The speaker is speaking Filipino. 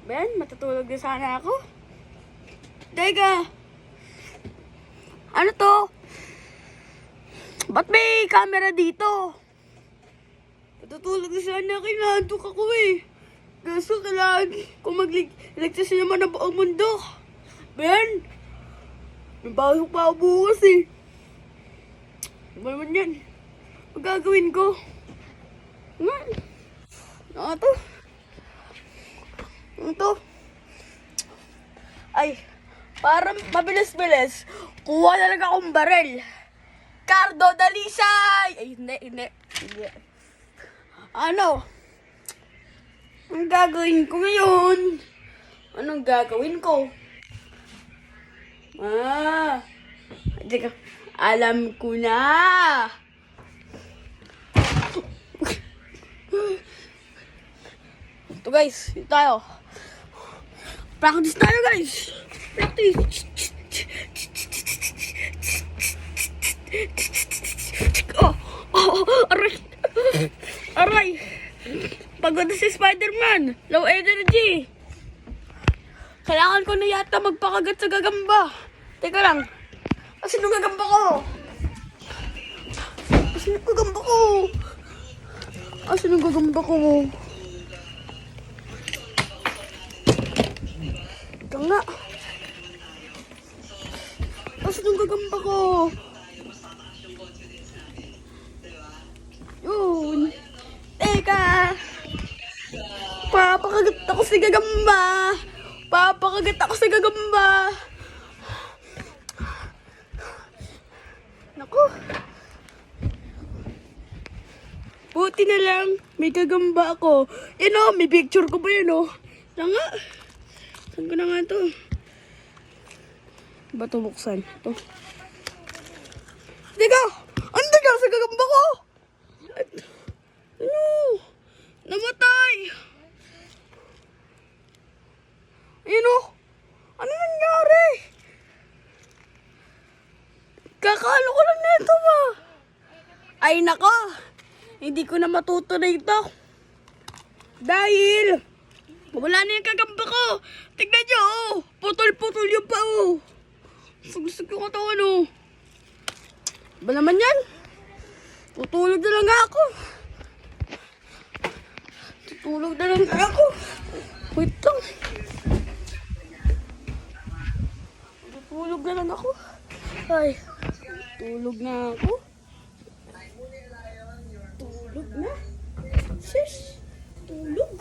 Ben, matutulog na sana ako. Teka! Ano to? Ba't may camera dito? Matutulog na sana ako, inaantok ako eh. Kaso kailangan kung magligtas naman ang buong mundo. Ben! May pasok pa ako bukas eh. Ano ba naman yan? Ang gagawin ko? Ano to? Ano to? Ay, para mabilis-bilis, kuha na lang akong barel. Cardo, dalisay! Ay, hindi. Ano? Anong gagawin ko ngayon? Anong gagawin ko? Teka, alam ko na! Ito guys, ito tayo. Practice tayo guys! Practice! Aray! Aray! Pagod na si Spider-Man! Low energy! Kailangan ko na yata magpakagat sa gagamba. Teka lang. Asan yung gagamba ko? Asan yung gagamba ko? Asan yung gagamba ko? Ito nga. Asan yung gagamba ko? Yun. Teka. Papakagat ako sa gagamba. Papakagat ako sa gagamba. Naku. Buti na lang. May gagamba ako. Yan o, may picture ko ba yun o? Nga. Saan ko na nga ito? Ba ito buksan? Ito. Teka! Ano teka sa gagamba ko? Ano? Namatay! Ayun o! Ano nangyari? Kakalo ko lang nito ba? Ay nako! Hindi ko na matuto na ito. Dahil wala na yung kagamba ko. Tignan nyo oh! Putol-putol yung pa oh! Gusto ko katawan oh! Ba naman yan? Tutulog na lang ako. Tutulog na lang ako. Wait lang. Tulog na lang ako. Ay, tulog na ako. Tulog na. Sis, tulog.